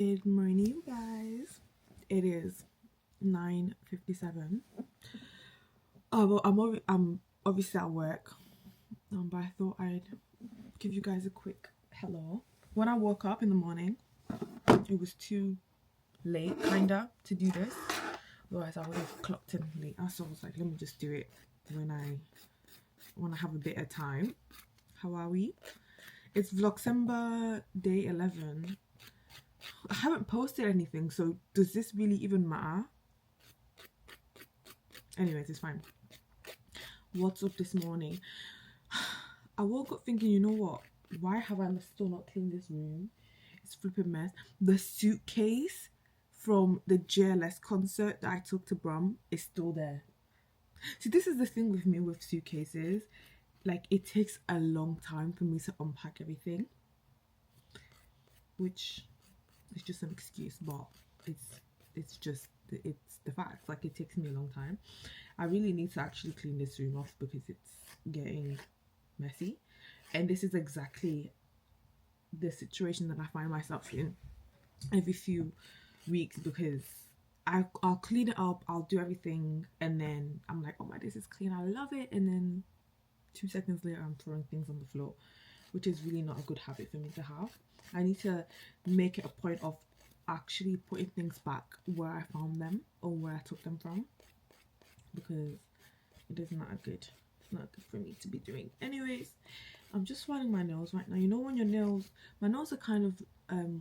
Good morning, you guys. It is 9:57. Well, I'm obviously at work, but I thought I'd give you guys a quick hello. When I woke up in the morning, it was too late, kinda, to do this. Otherwise, I would have clocked in late. So I was like, let me just do it when I have a bit of time. How are we? It's Vlogcember day 11. I haven't posted anything, so does this really even matter? Anyways, it's fine. What's up this morning? I woke up thinking, you know what? Why have I still not cleaned this room? It's flipping mess. The suitcase from the JLS concert that I took to Brum is still there. See, this is the thing with me with suitcases. Like, it takes a long time for me to unpack everything, which is just an excuse, but it's just it's the fact. Like, it takes me a long time. I really need to actually clean this room off because it's getting messy, and this is exactly the situation that I find myself in every few weeks because I'll clean it up, I'll do everything, and then I'm like, oh my, this is clean, I love it, and then 2 seconds later I'm throwing things on the floor, which is really not a good habit for me to have. I need to make it a point of actually putting things back where I found them or where I took them from, because it is not good. It's not good for me to be doing. Anyways, I'm just filing my nails right now. You know when your nails, my nails are kind of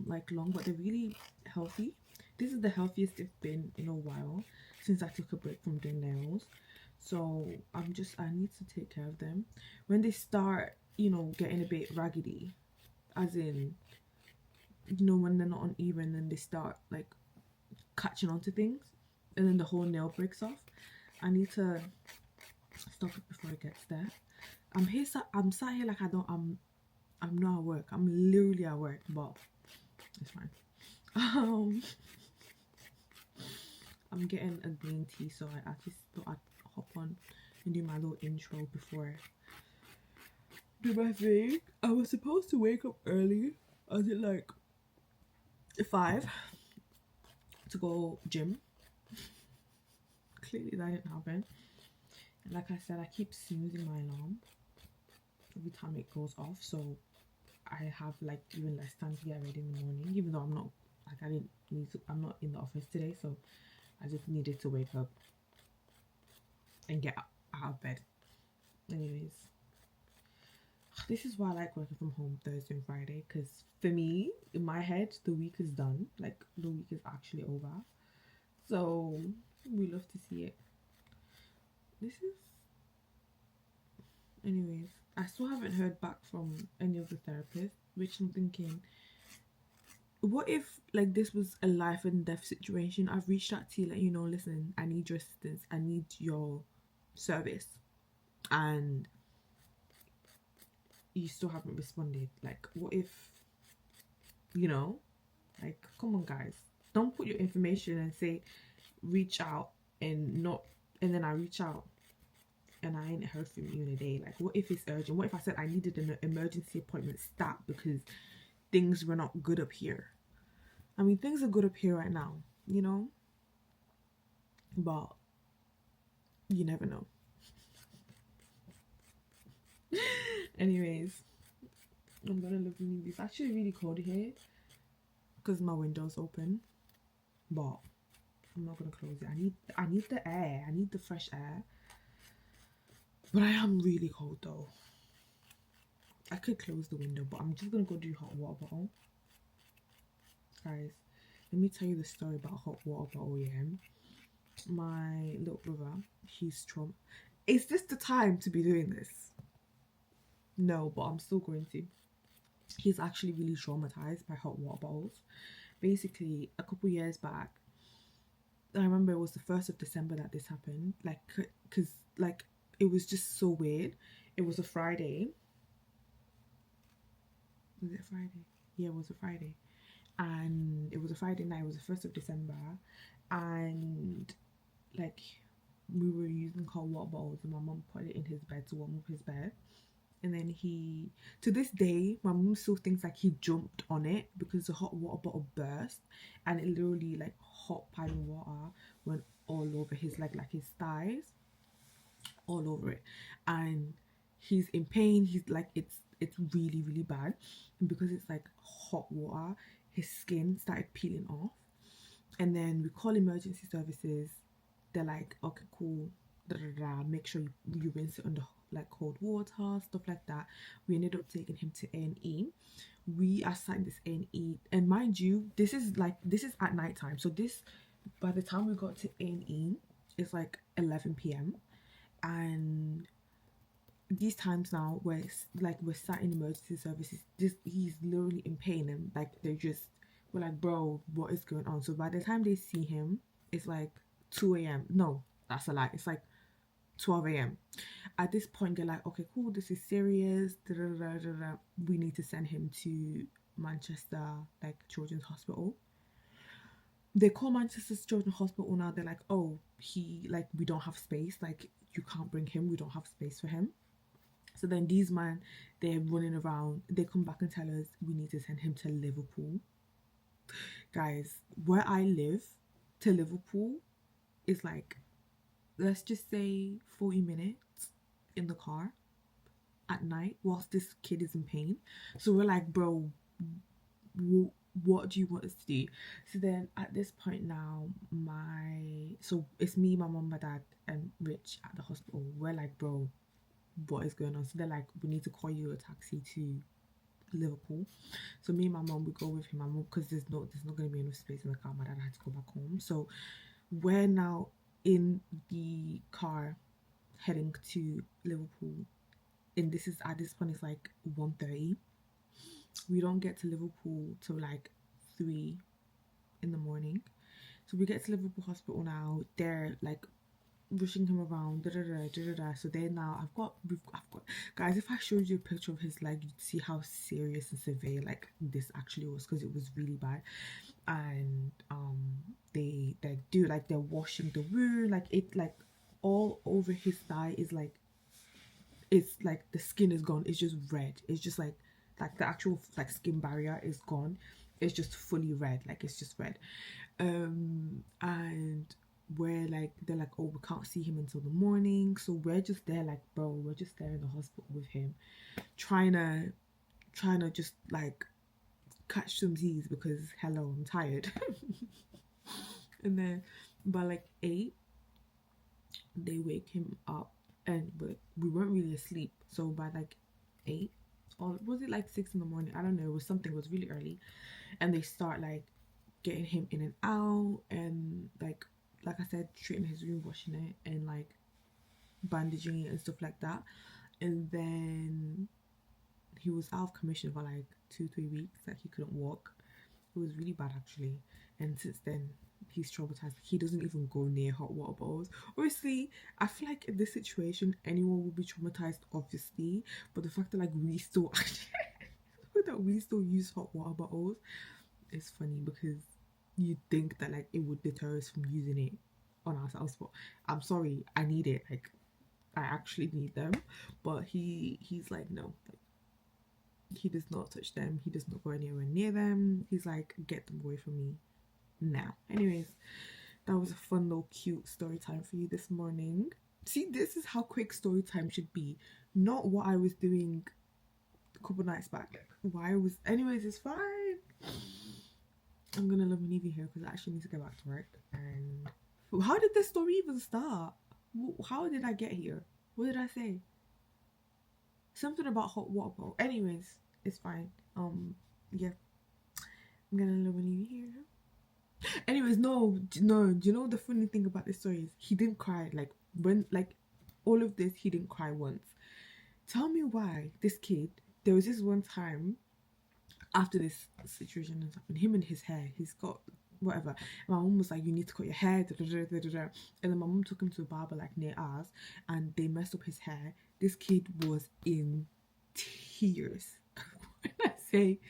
like long, but they're really healthy. This is the healthiest they've been in a while since I took a break from doing nails. So I need to take care of them. When they start, getting a bit raggedy, as in, when they're not uneven, then they start like catching onto things, and then the whole nail breaks off. I need to stop it before it gets there. I'm sat here like I'm not at work. I'm literally at work, but it's fine. I'm getting a green tea, so I just thought I'd hop on and do my little intro before I do my thing. I was supposed to wake up early. I was at like 5 to go gym. Clearly that didn't happen. And like I said, I keep snoozing my alarm every time it goes off, so I have like even less time to get ready in the morning, even though I'm not in the office today, so I just needed to wake up and get out of bed. Anyways, this is why I like working from home Thursday and Friday, because for me, in my head, the week is done. Like, the week is actually over. So we love to see it. Anyways, I still haven't heard back from any of the therapists, which I'm thinking, what if like this was a life and death situation? I've reached out to you, like, listen, I need your assistance, I need your service, and you still haven't responded. Like, what if, like, come on, guys, don't put your information and say reach out and not, and then I reach out and I ain't heard from you in a day. Like, what if it's urgent? What if I said I needed an emergency appointment stat because things were not good up here? I mean, things are good up here right now, but you never know. Anyways, I'm gonna look in. It's actually really cold here because my window's open, but I'm not gonna close it. I need the air. I need the fresh air. But I am really cold though. I could close the window, but I'm just gonna go do hot water bottle. Guys, let me tell you the story about hot water bottle. Yeah, my little brother, he's trauma. Is this the time to be doing this? No, but I'm still going to. He's actually really traumatized by hot water bottles. Basically, a couple years back, I remember it was the 1st of December that this happened. Like, because like it was just so weird. It was a Friday. Was it Friday? Yeah, it was a Friday. And it was a Friday night. It was the 1st of December. And like, we were using hot water bottles, and my mom put it in his bed to warm up his bed. And then he, to this day, my mom still thinks like he jumped on it because the hot water bottle burst, and it literally like hot piling water went all over his like his thighs, all over it, and he's in pain. He's like it's really really bad, and because it's like hot water, his skin started peeling off. And then we call emergency services. They're like, okay, cool. Da, da, da. Make sure you rinse it under like cold water, stuff like that. We ended up taking him to A&E. We assigned this A&E, and mind you, this is at night time. So this, by the time we got to A&E, it's like 11 p.m. And these times now where we're sat in emergency services, he's literally in pain, and like we're like, bro, what is going on? So by the time they see him, it's like 2 a.m. No, that's a lie. It's like 12 a.m. At this point, they're like, okay, cool, this is serious. Da, da, da, da, da. We need to send him to Manchester, like Children's Hospital. They call Manchester Children's Hospital now. They're like, oh, we don't have space. Like, you can't bring him. We don't have space for him. So then these man, they're running around. They come back and tell us we need to send him to Liverpool. Guys, where I live to Liverpool is like, let's just say 40 minutes in the car at night whilst this kid is in pain. So we're like, bro, what do you want us to do? So then at this point now, so it's me, my mom, my dad, and Rich at the hospital. We're like, bro, what is going on? So they're like, we need to call you a taxi to Liverpool. So me and my mom, we go with him. My mom, because there's not going to be enough space in the car. My dad had to go back home. So we're now in the car heading to Liverpool, and at this point it's like 1:30. We don't get to Liverpool till like 3 in the morning. So we get to Liverpool Hospital now. They're like rushing him around, da da da da da. So then now I've got guys. If I showed you a picture of his leg, you'd see how serious and severe like this actually was, because it was really bad. And they're washing the wound, like it, like all over his thigh is like, it's like the skin is gone. It's just red. It's just like the actual like skin barrier is gone. It's just fully red. Like it's just red. And they're like, oh, we can't see him until the morning. So we're just there like, bro, we're just there in the hospital with him, trying to just like catch some Z's, because hello, I'm tired. And then by like 8, they wake him up, and we weren't really asleep. So by like 8, or was it like 6 in the morning? I don't know. It was something. It was really early, and they start like getting him in and out, and like I said, treating his wound, washing it, and like bandaging it and stuff like that. And then he was out of commission for like 2-3 weeks. Like he couldn't walk. It was really bad actually. And since then he's traumatized. He doesn't even go near hot water bottles. Obviously, I feel like in this situation anyone would be traumatized, obviously, but the fact that like we still use hot water bottles is funny, because you'd think that like it would deter us from using it on ourselves. But I'm sorry, I need it. Like I actually need them. But he's like, no, like, he does not touch them. He does not go anywhere near them. He's like, get them away from me now. Anyways, that was a fun little cute story time for you this morning. See, this is how quick story time should be, not what I was doing a couple nights back. Anyways, it's fine. I'm gonna love and leave you here because I actually need to go back to work. And how did this story even start? How did I get here? What did I say? Something about hot water bottle. Anyways, it's fine. Yeah, I'm gonna love and leave you here. Anyways, no. Do you know the funny thing about this story is he didn't cry. Like when all of this, he didn't cry once. Tell me why this kid. There was this one time after this situation has happened, him and his hair. He's got whatever. My mom was like, you need to cut your hair. Da, da, da, da, da, da. And then my mom took him to a barber like near ours, and they messed up his hair. This kid was in tears. When I say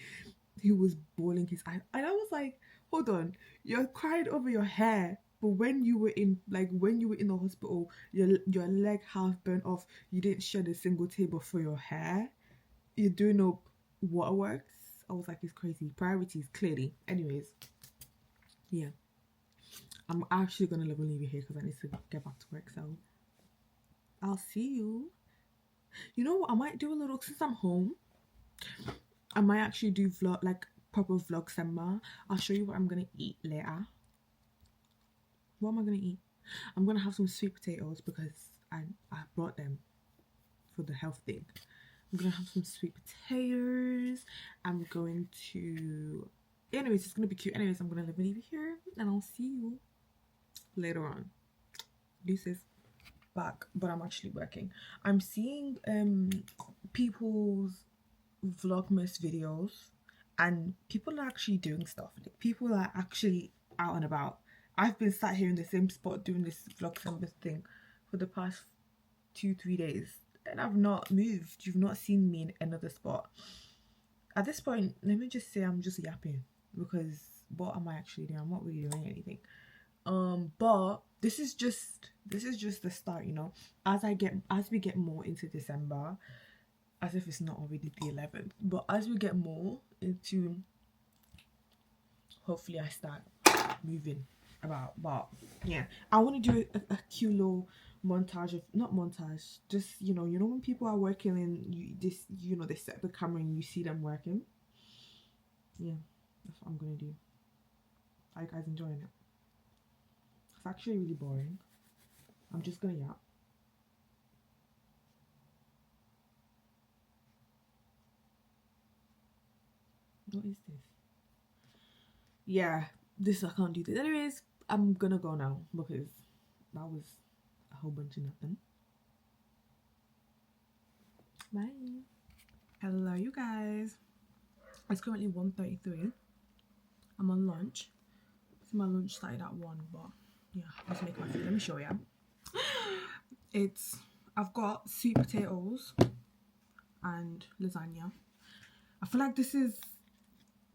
he was bawling his eyes, and I was like, hold on, you're crying over your hair But when you were in the hospital, your leg half burnt off, you didn't shed a single tear for your hair. You're doing up waterworks. I was like, it's crazy. Priorities, clearly. Anyways, yeah. I'm actually gonna leave you here because I need to get back to work. So I'll see you. You know what? I might do a little, since I'm home, I might actually do proper Vlogcember. I'll show you what I'm gonna eat later. What am I gonna eat? I'm gonna have some sweet potatoes because I brought them for the health thing. I'm gonna have some sweet potatoes. I'm going to, anyways, it's gonna be cute. Anyways, I'm gonna leave you here and I'll see you later on. Deuces. Back, but I'm actually working. I'm seeing people's Vlogmas videos and people are actually doing stuff. Like, people are actually out and about. I've been sat here in the same spot doing this Vlogcember thing for the past 2-3 days and I've not moved. You've not seen me in another spot. At this point, let me just say I'm just yapping because what am I actually doing? I'm not really doing anything. But this is just the start, you know. As we get more into December, as if it's not already the 11th, but as we get more into, hopefully I start moving about. But yeah, I want to do a cute little montage of, not montage, just you know when people are working and they set the camera and you see them working. Yeah, that's what I'm gonna do. Are you guys enjoying it? It's actually really boring. I'm just gonna yap. What is this? Yeah, I can't do this. Anyways, I'm gonna go now because that was a whole bunch of nothing. Bye. Hello, you guys. It's currently 1:33. I'm on lunch. So my lunch started at 1, but yeah, let's make my food. Let me show you. I've got sweet potatoes and lasagna. I feel like this is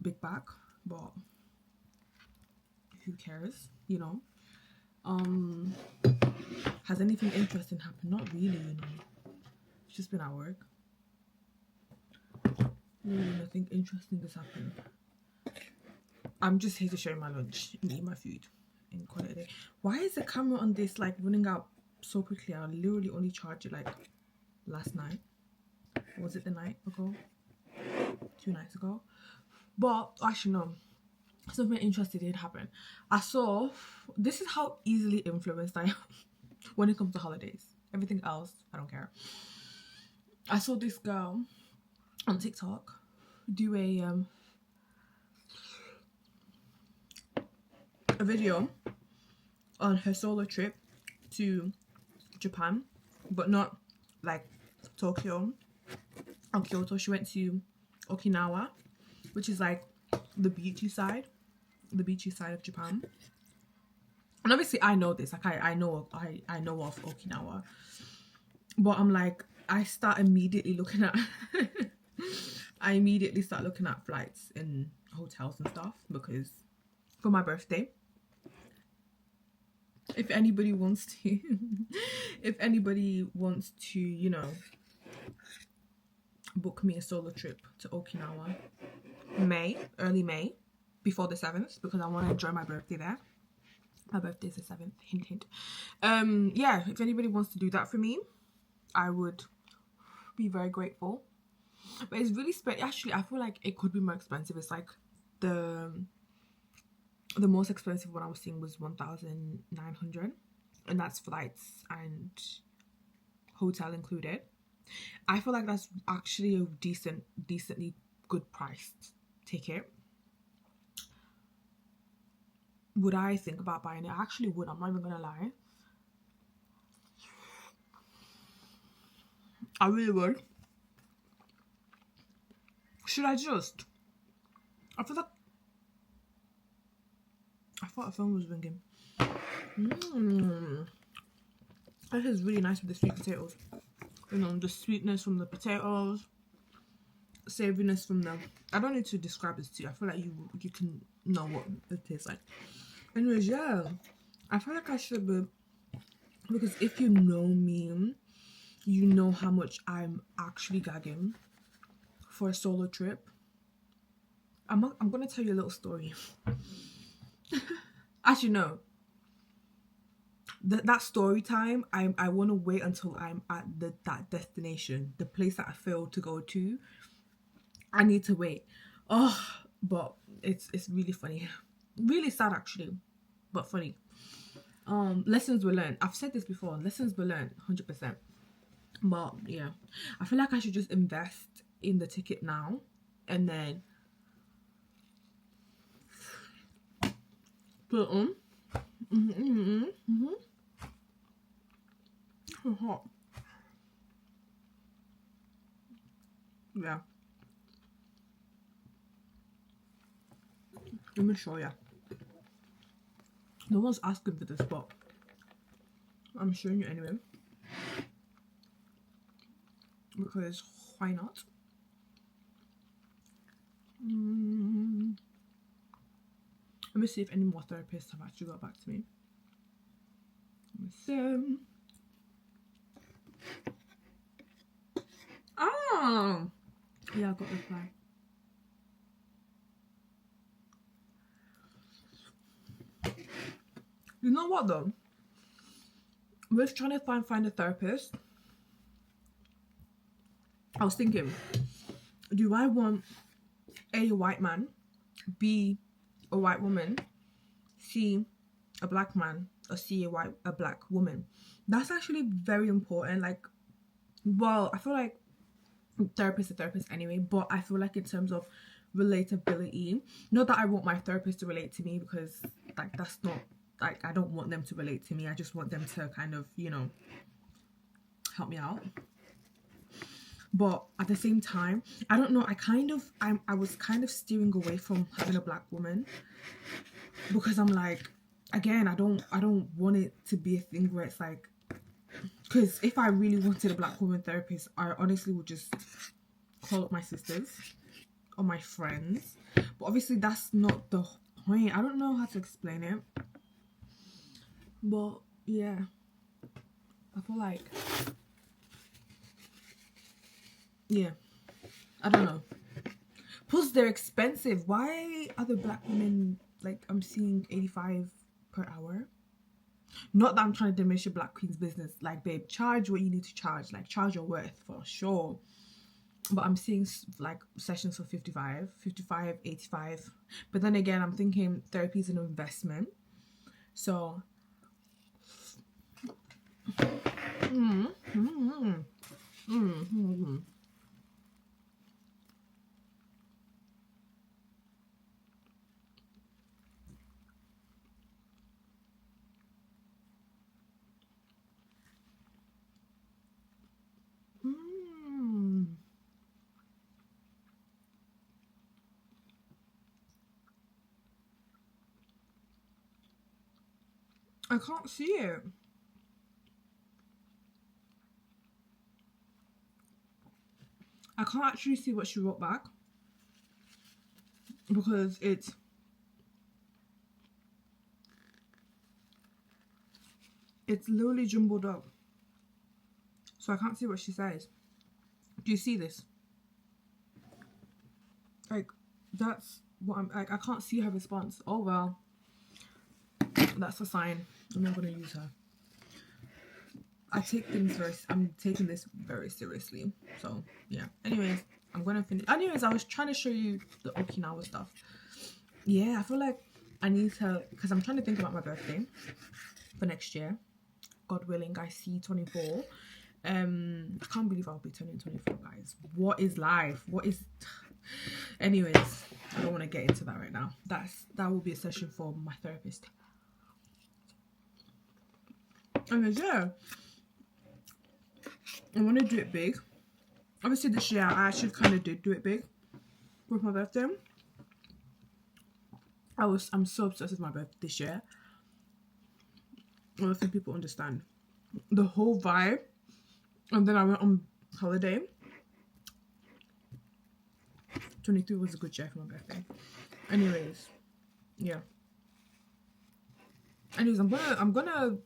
big bag, but who cares, you know? Has anything interesting happened? Not really, you know. It's just been at work. Really, nothing interesting has happened. I'm just here to show you my lunch and eat my food and call it a day. Why is the camera on this like running out so quickly? I literally only charged it like last night. Was it the night ago? 2 nights ago? But actually no, something interesting did happen. I saw, this is how easily influenced I am when it comes to holidays. Everything else, I don't care. I saw this girl on TikTok do a video on her solo trip to Japan, but not like Tokyo or Kyoto. She went to Okinawa, which is like the beachy side of Japan. And obviously I know this, like I know of Okinawa, but I'm like, I start immediately looking at I immediately start looking at flights and hotels and stuff, because for my birthday, if anybody wants to you know, book me a solo trip to Okinawa early May before the 7th, because I want to enjoy my birthday there. My birthday is the 7th, hint hint. Yeah, if anybody wants to do that for me, I would be very grateful. But it's really actually I feel like it could be more expensive. It's like the most expensive one I was seeing was 1,900, and that's flights and hotel included. I feel like that's actually a decently good priced ticket. Would I think about buying it? I actually would. I'm not even gonna lie. I really would. Should I just? I thought a phone was ringing. This is really nice with the sweet potatoes. You know, the sweetness from the potatoes, savouriness from the. I don't need to describe this to you. I feel like you can know what it tastes like. Anyways, yeah, I feel like I should be, because if you know me, you know how much I'm actually gagging for a solo trip. I'm gonna tell you a little story. As you know, that story time, I want to wait until I'm at that destination, the place that I failed to go to. I need to wait. Oh, but it's really funny, really sad actually, but funny. Lessons were learned. I've said this before. Lessons were learned, 100%. But yeah, I feel like I should just invest in the ticket now, and then put it on. So hot. Yeah. Let me show you. No one's asking for this, but I'm showing you anyway. Because why not? Let me see if any more therapists have actually got back to me. Let me see. Oh! Yeah, I got a reply. You know what though? With trying to find a therapist, I was thinking, do I want A, a white man, B, a white woman, C, a black man, or C, a black woman? That's actually very important. Like, well, I feel like therapist to therapist anyway, but I feel like in terms of relatability, not that I want my therapist to relate to me, because like that's not, like, I don't want them to relate to me. I just want them to kind of, you know, help me out. But at the same time, I don't know, I was kind of steering away from having a black woman, because I'm like, again, I don't want it to be a thing where it's like, because if I really wanted a black woman therapist, I honestly would just call up my sisters or my friends. But obviously that's not the point. I don't know how to explain it, but yeah, I feel like, yeah, I don't know. Plus they're expensive. Why are the black women, like, I'm seeing 85 per hour? Not that I'm trying to diminish a black queen's business. Like, babe, charge what you need to charge. Like, charge your worth for sure. But I'm seeing like sessions for 55, 85. But then again, I'm thinking therapy is an investment. So I can't see it. I can't actually see what she wrote back, because it's literally jumbled up, so I can't see what she says. Do you see this? Like, that's what I'm like. I can't see her response. Oh well, that's a sign. I'm not gonna use her. I'm taking this very seriously. So yeah. Anyways, I'm gonna finish. Anyways, I was trying to show you the Okinawa stuff. Yeah, I feel like I need to, because I'm trying to think about my birthday for next year. God willing, I see 24. I can't believe I'll be turning 24, guys. What is life? What is? Anyways, I don't want to get into that right now. That will be a session for my therapist. And yeah, I want to do it big. Obviously this year I actually kind of did do it big with my birthday. I'm so obsessed with my birthday this year. I don't think people understand the whole vibe. And then I went on holiday. 23 was a good year for my birthday. Anyways, yeah. Anyways, I'm gonna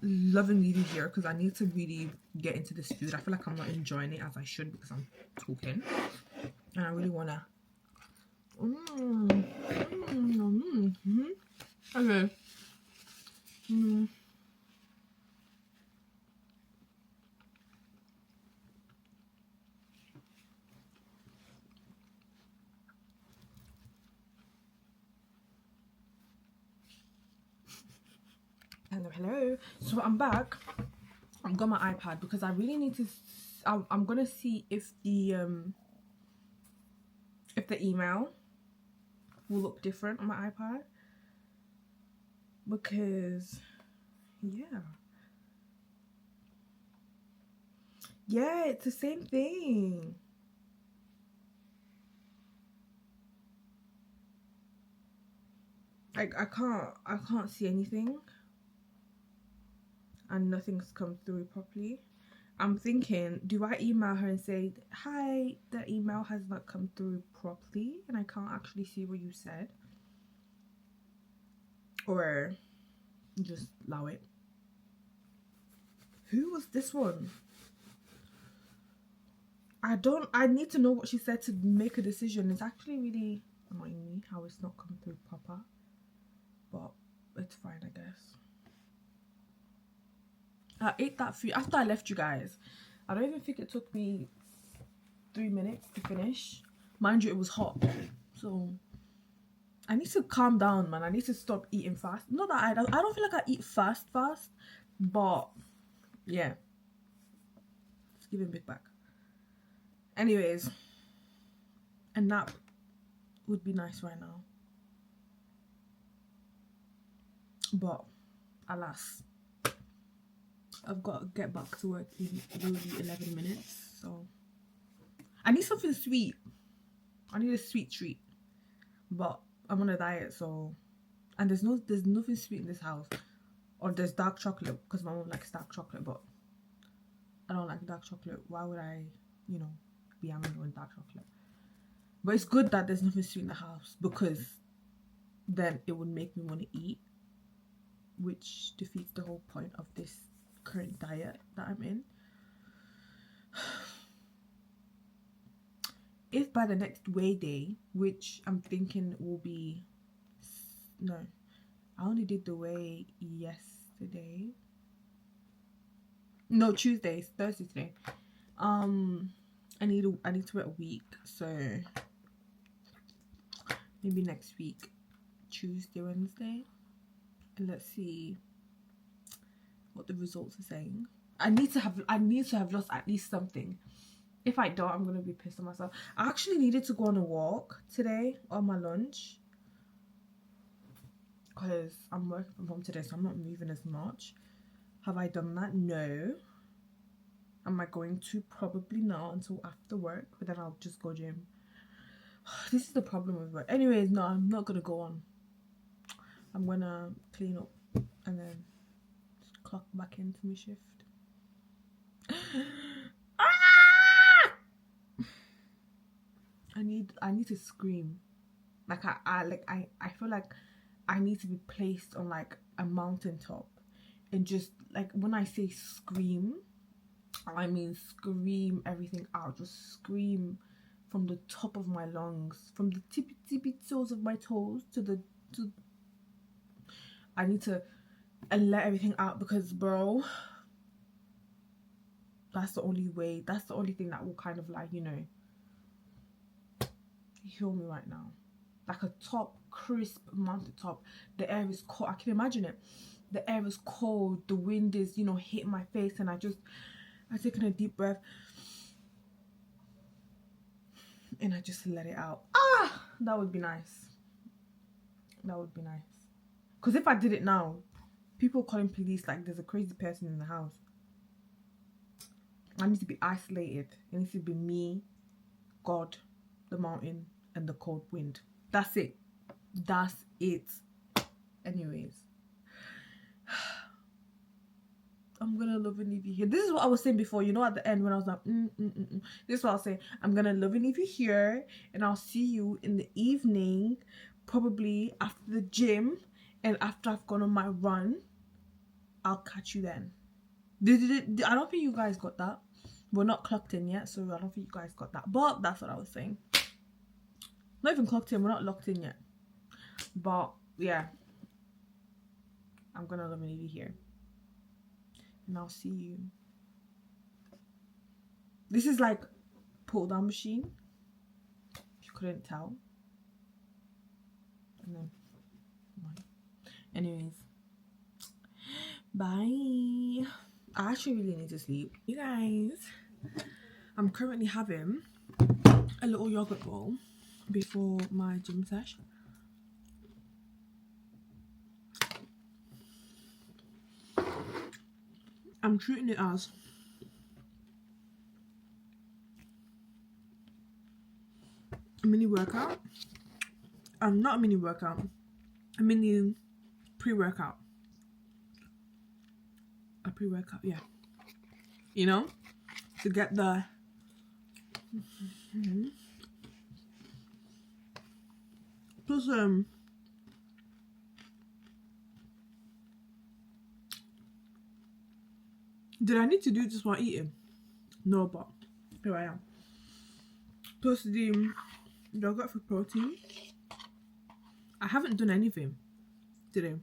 love and leave you here because I need to really get into this food. I feel like I'm not enjoying it as I should because I'm talking, and I really wanna. Okay. Hello. So I'm back. I've got my iPad because I really need to. I'm gonna see if the email will look different on my iPad because yeah, it's the same thing. Like I can't see anything, and nothing's come through properly. I'm thinking, do I email her and say, hi, the email has not come through properly and I can't actually see what you said? Or just allow it? Who was this one? I need to know what she said to make a decision. It's actually really annoying me how it's not come through proper. But it's fine, I guess. I ate that food after I left you guys. I don't even think it took me 3 minutes to finish. Mind you, it was hot. So I need to calm down, man. I need to stop eating fast. Not that I don't feel like I eat fast, but yeah. Let's give him big back. Anyways, a nap would be nice right now. But alas, I've got to get back to work in really 11 minutes. So I need something sweet. I need a sweet treat. But I'm on a diet, so, and there's nothing sweet in this house. Or there's dark chocolate because my mom likes dark chocolate, but I don't like dark chocolate. Why would I, be having dark chocolate? But it's good that there's nothing sweet in the house because then it would make me want to eat, which defeats the whole point of this current diet that I'm in. If by the next weigh day, which I'm thinking will be, no, I only did the weigh yesterday. No, Thursday today. I need to wait a week, so maybe next week, Tuesday, Wednesday, and let's see what the results are saying. I need to have lost at least something. If I don't, I'm gonna be pissed at myself. I actually needed to go on a walk today on my lunch because I'm working from home today, so I'm not moving as much. Have I done that? No. Am I going to? Probably not until after work, but then I'll just go gym. This is the problem with work. Anyways, no, I'm not gonna go on. I'm gonna clean up and then clock back into my shift. I need to scream. Like I feel like I need to be placed on like a mountaintop and just like, when I say scream, I mean scream everything out. Just scream from the top of my lungs, from the tippy toes of my toes to I need to let everything out because, bro, that's the only way. That's the only thing that will kind of like, heal me right now. Like a top, crisp mountaintop. The air is cold. I can imagine it. The air is cold. The wind is, hitting my face, and I've taken a deep breath. And I just let it out. That would be nice. That would be nice. Because if I did it now, people calling police like there's a crazy person in the house. I need to be isolated. It needs to be me, God, the mountain, and the cold wind. That's it. That's it. Anyways. I'm gonna love and leave you here. This is what I was saying before, at the end when I was like, This is what I was saying. I'm gonna love and leave you here, and I'll see you in the evening, probably after the gym, and after I've gone on my run, I'll catch you then. I don't think you guys got that. We're not clocked in yet, so I don't think you guys got that. But that's what I was saying. Not even clocked in. We're not locked in yet. But yeah, I'm gonna leave you here, and I'll see you. This is like pull down machine. If you couldn't tell. And then, anyways, bye. I actually really need to sleep. You guys, I'm currently having a little yogurt bowl before my gym session. I'm treating it as a mini workout. Not a mini workout, a mini pre-workout. A pre-workout, yeah. You know, to get the plus did I need to do this while eating? No, but here I am. Plus the yogurt for protein. I haven't done anything today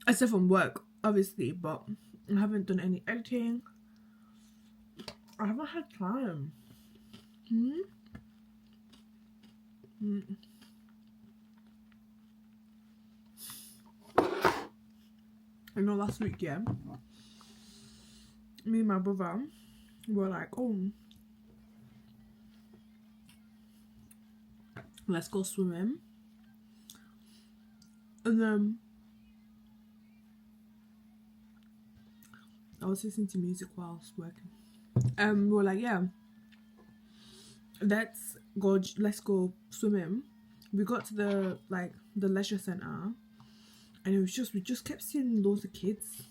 except from work, obviously, but I haven't done any editing. I haven't had time. I know last week, yeah, me and my brother were like, oh, let's go swimming. And then I was listening to music while I was working. We were like, yeah, let's go swimming. We got to the leisure center, and it was just, we just kept seeing loads of kids.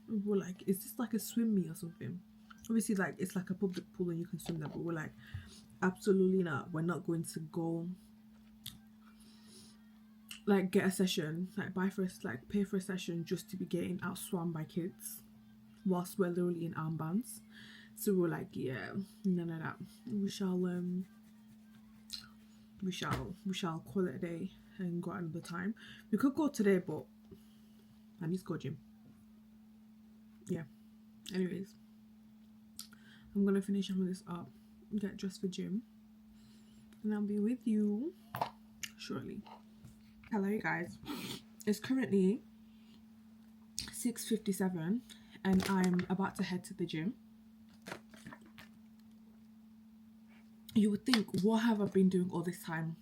We were like, is this like a swim meet or something? Obviously, like, it's like a public pool and you can swim there, but we're like, absolutely not. We're not going to go like get a session, like pay for a session just to be getting out swam by kids whilst we're literally in armbands. So we're like, yeah, none of that. We shall call it a day and go another time. We could go today, but I need to go gym. Yeah. Anyways, I'm gonna finish some of this up, get dressed for gym, and I'll be with you shortly. Hello, you guys. It's currently 6:57, and I'm about to head to the gym. You would think, what have I been doing all this time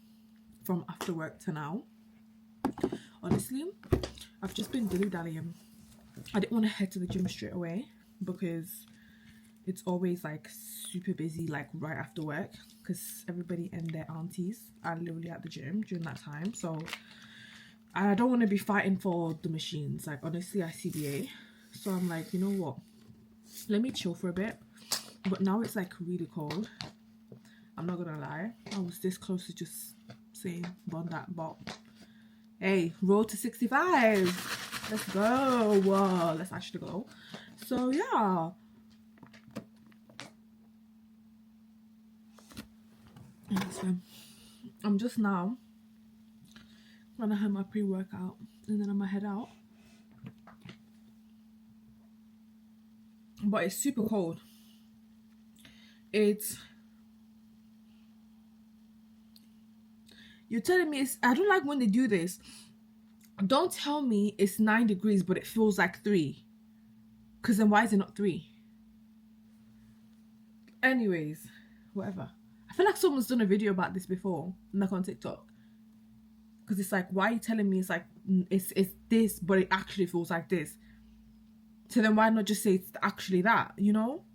from after work to now? Honestly, I've just been dilly-dallying. I didn't want to head to the gym straight away because it's always like super busy, like right after work, because everybody and their aunties are literally at the gym during that time. So I don't want to be fighting for the machines. Like, honestly, I CBA. So I'm like, you know what? Let me chill for a bit. But now it's like really cold. I'm not gonna lie. I was this close to just saying bond that, but hey, road to 65. Let's go. Whoa, let's actually go. So yeah. So I'm just now gonna have my pre-workout and then I'm gonna head out. But it's super cold. You're telling me I don't like when they do this. Don't tell me it's 9 degrees but it feels like 3. Because then why is it not 3? Anyways, whatever. I feel like someone's done a video about this before, like on TikTok. Because it's like, why are you telling me it's like, it's this, but it actually feels like this? So then why not just say it's actually that, you know?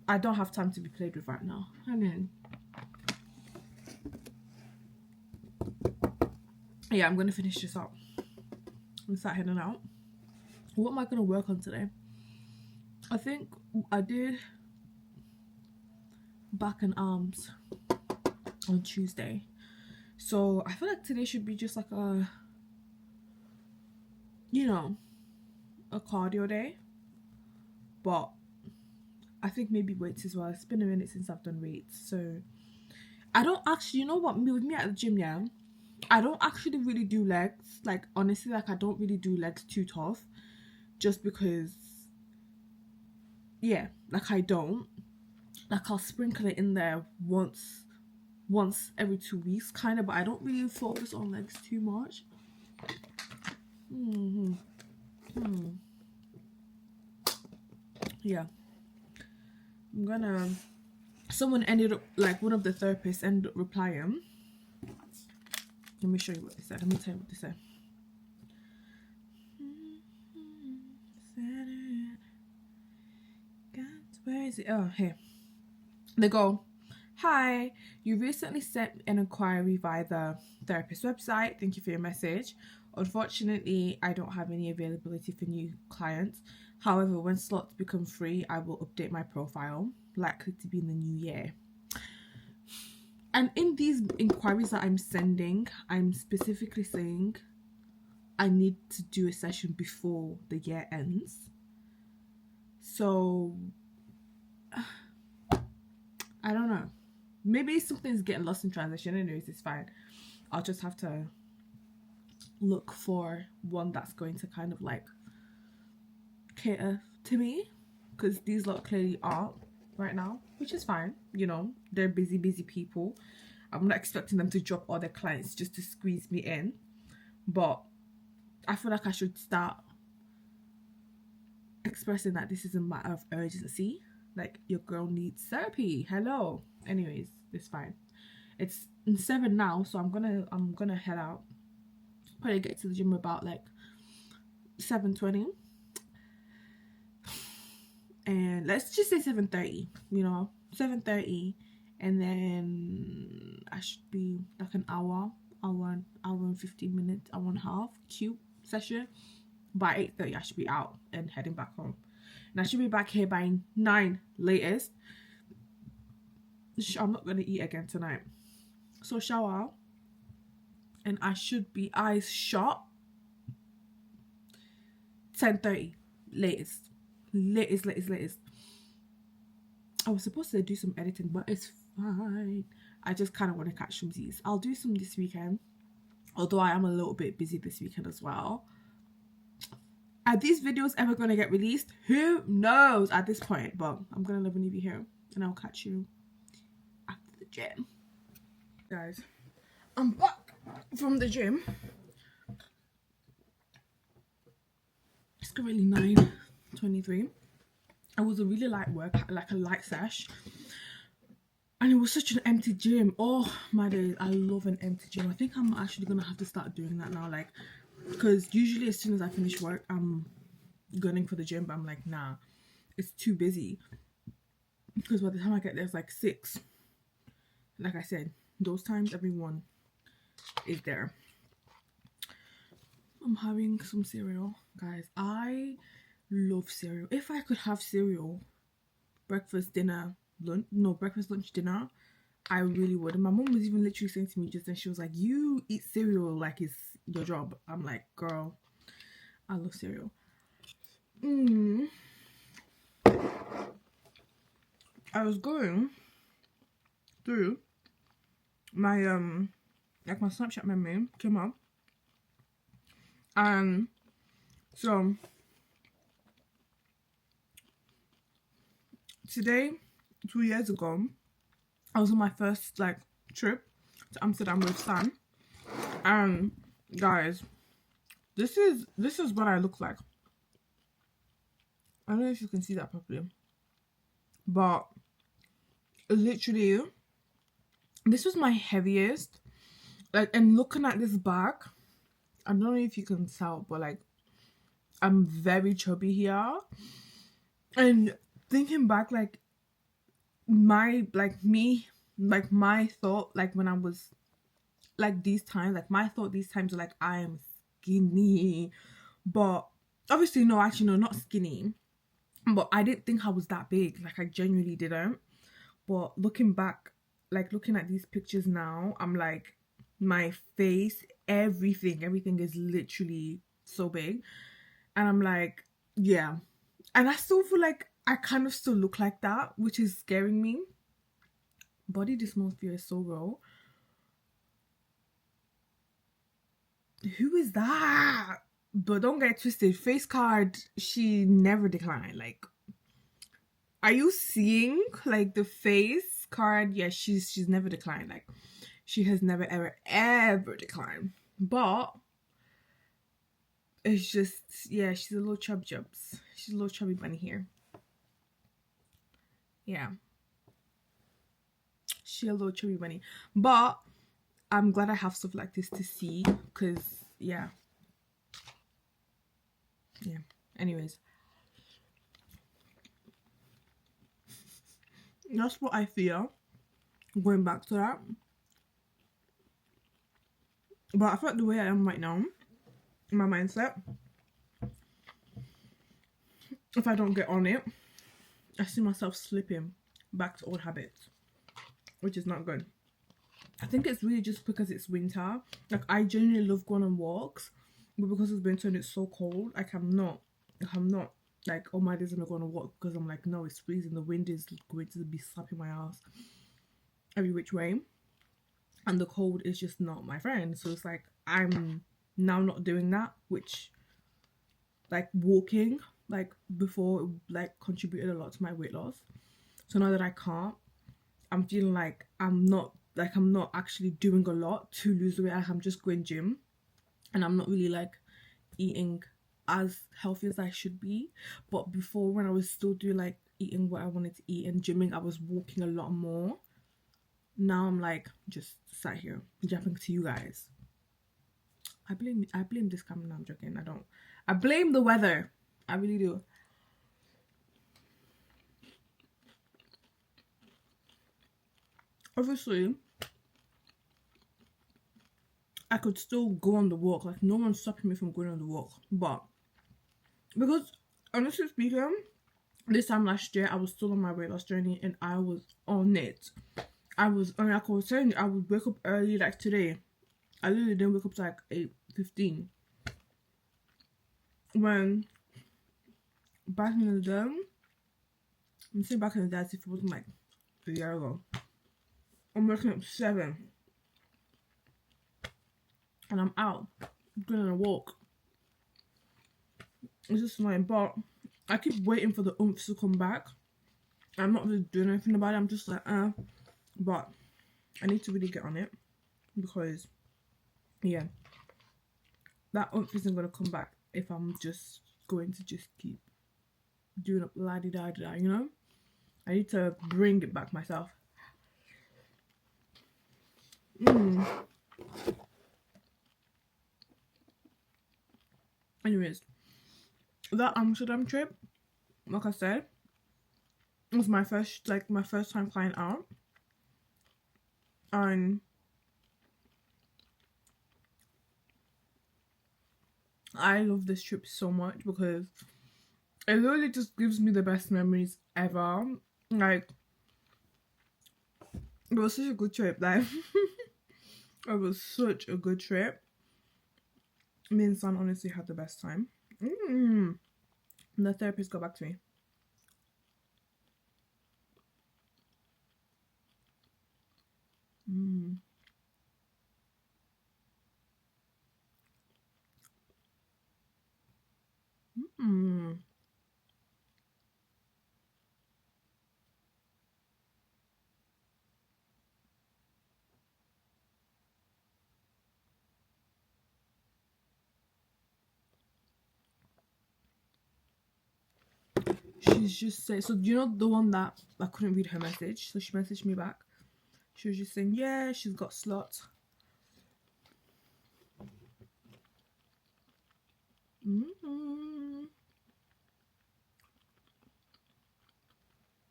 I don't have time to be played with right now. I mean, yeah, I'm going to finish this up and start heading out. What am I going to work on today? I think I did back and arms on Tuesday. So I feel like today should be just like a you know, a cardio day. But I think maybe weights as well. It's been a minute since I've done weights, so I don't actually, you know what, with me at the gym, yeah, I don't actually really do legs. Like, honestly, like, I don't really do legs too tough, just because, yeah, like, I don't. Like, I'll sprinkle it in there once every 2 weeks, kind of, but I don't really focus on legs too much. Yeah. Someone ended up, like, one of the therapists ended up replying. Let me show you what they said. Let me tell you what they said. Where is it? Oh, here. They go, "Hi, you recently sent an inquiry via the therapist website. Thank you for your message. Unfortunately, I don't have any availability for new clients. However, when slots become free, I will update my profile, likely to be in the new year." And in these inquiries that I'm sending, I'm specifically saying I need to do a session before the year ends. So, I don't know. Maybe something's getting lost in translation. Anyways, it's fine. I'll just have to look for one that's going to kind of like cater to me, because these lot clearly aren't right now, which is fine. You know, they're busy people. I'm not expecting them to drop all their clients just to squeeze me in, but I feel like I should start expressing that this is a matter of urgency. Like, your girl needs therapy. Hello. Anyways, it's fine. It's 7 now, so I'm gonna head out. Probably get to the gym about like 7:20, and let's just say 7:30. You know, 7:30, and then I should be like an hour and 15 minutes, hour and a half, cute session. By 8:30, I should be out and heading back home, and I should be back here by 9 latest. I'm not gonna eat again tonight, so shower, and I should be eyes shut 10:30 latest. I was supposed to do some editing, but it's fine. I just kind of want to catch some Z's. I'll do some this weekend, although I am a little bit busy this weekend as well. Are these videos ever going to get released? Who knows at this point, but I'm going to leave you here, and I'll catch you after the gym. Guys, I'm back from the gym. It's currently 9:23. It was a really light work, like a light sesh, and it was such an empty gym. Oh my days, I love an empty gym. I think I'm actually gonna have to start doing that now, like, because usually as soon as I finish work, I'm gunning for the gym, but I'm like, nah, it's too busy, because by the time I get there, it's like 6. Like I said, those times everyone is there. I'm having some cereal, guys. I love cereal. If I could have cereal breakfast, dinner, lunch, dinner, I really would. And my mom was even literally saying to me just then, she was like, "You eat cereal like it's your job." I'm like, girl, I love cereal. I was going through my like my Snapchat memory came up, and so today, 2 years ago, I was on my first like trip to Amsterdam with Sam, and guys, this is what I look like. I don't know if you can see that properly, but literally, this was my heaviest. Like, and looking at this bag, I don't know if you can tell, but like, I'm very chubby here. And thinking back, like, my thought, like, when I was like these times, like, my thought these times were like, I am skinny, but obviously no, actually no, not skinny, but I didn't think I was that big. Like, I genuinely didn't. But looking back, like, looking at these pictures now, I'm like, my face, everything is literally so big. And I'm like, yeah. And I still feel like I kind of still look like that, which is scaring me. Body dysmorphia is so real. Who is that? But don't get twisted. Face card, she never declined. Like, are you seeing like the face card? Yeah, she's never declined. Like, she has never ever declined. But it's just, yeah, she's a little chubs. She's a little chubby bunny here. Yeah, she's a little chubby bunny. But I'm glad I have stuff like this to see, because yeah. Anyways, that's what I feel. Going back to that, but I feel like the way I am right now, my mindset, if I don't get on it, I see myself slipping back to old habits, which is not good. I think it's really just because it's winter. Like, I genuinely love going on walks, but because it's winter and it's so cold, like I'm not like, oh, my days I'm not going to walk, because I'm like, no, it's freezing. The wind is going to be slapping my ass every which way, and the cold is just not my friend. So it's like, I'm now not doing that, which, like, walking, like, before, like, contributed a lot to my weight loss. So now that I can't, I'm feeling like I'm not actually doing a lot to lose the weight. I'm just going gym, and I'm not really like eating as healthy as I should be. But before, when I was still doing like eating what I wanted to eat and gymming, I was walking a lot more. Now I'm like just sat here yapping to you guys. I blame this camera. No, I'm joking. I don't. I blame the weather. I really do. Obviously, I could still go on the walk. Like, no one's stopping me from going on the walk. But because, honestly speaking, this time last year, I was still on my weight loss journey, and I was on it. I was saying, I would wake up early. Like today, I literally didn't wake up to like 8:15. When back in the day, I'm saying back in the day as if it wasn't like a year ago. I'm waking up 7, and I'm out going on a walk. It's just annoying, but I keep waiting for the oomph to come back. I'm not really doing anything about it. I'm just like, but I need to really get on it, because yeah, that oomph isn't gonna come back if I'm just going to just keep doing up la-di-da-da-da, you know? I need to bring it back myself. Anyways, that Amsterdam trip, like I said, was my first time flying out, and I love this trip so much because it really just gives me the best memories ever. Like, it was such a good trip. Like, it was such a good trip. Me and Sam honestly had the best time. And the therapist got back to me. She's just saying, so you know the one that I couldn't read her message, so she messaged me back. She was just saying, yeah, she's got slots.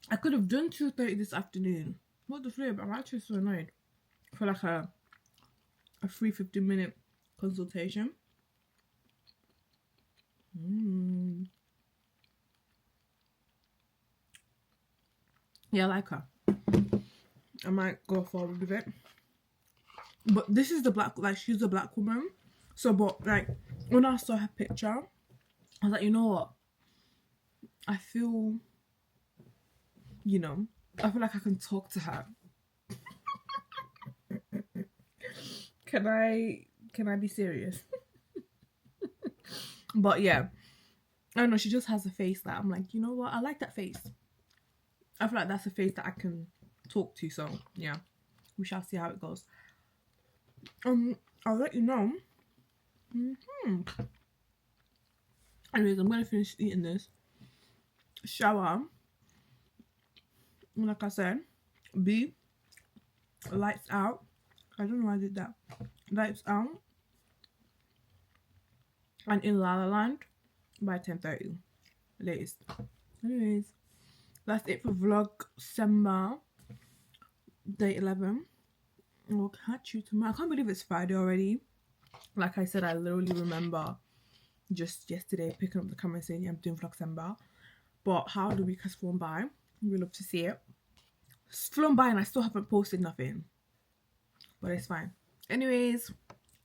I could have done 2:30 this afternoon. What the flip? I'm actually so annoyed for like a free 15-minute consultation. Yeah, I like her. I might go forward with it. But this is the black, like, she's a black woman. So, but like, when I saw her picture, I was like, you know what? I feel, I feel like I can talk to her. Can I be serious? But yeah, I don't know, she just has a face that I'm like, you know what? I like that face. I feel like that's a face that I can talk to. So yeah, we shall see how it goes. I'll let you know. Anyways, I'm gonna finish eating this, shower, and like I said, B, lights out. I don't know why I did that. Lights out and in La La Land by 10:30 latest. Anyways, that's it for Vlogcember day 11. We'll catch you tomorrow. I can't believe it's Friday already. Like I said, I literally remember just yesterday picking up the camera and saying, yeah, I'm doing Vlogcember. But how the week has flown by. We love to see it. It's flown by and I still haven't posted nothing. But it's fine. Anyways,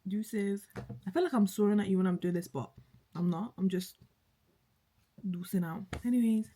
deuces. I feel like I'm swearing at you when I'm doing this, but I'm not. I'm just deucing out. Anyways.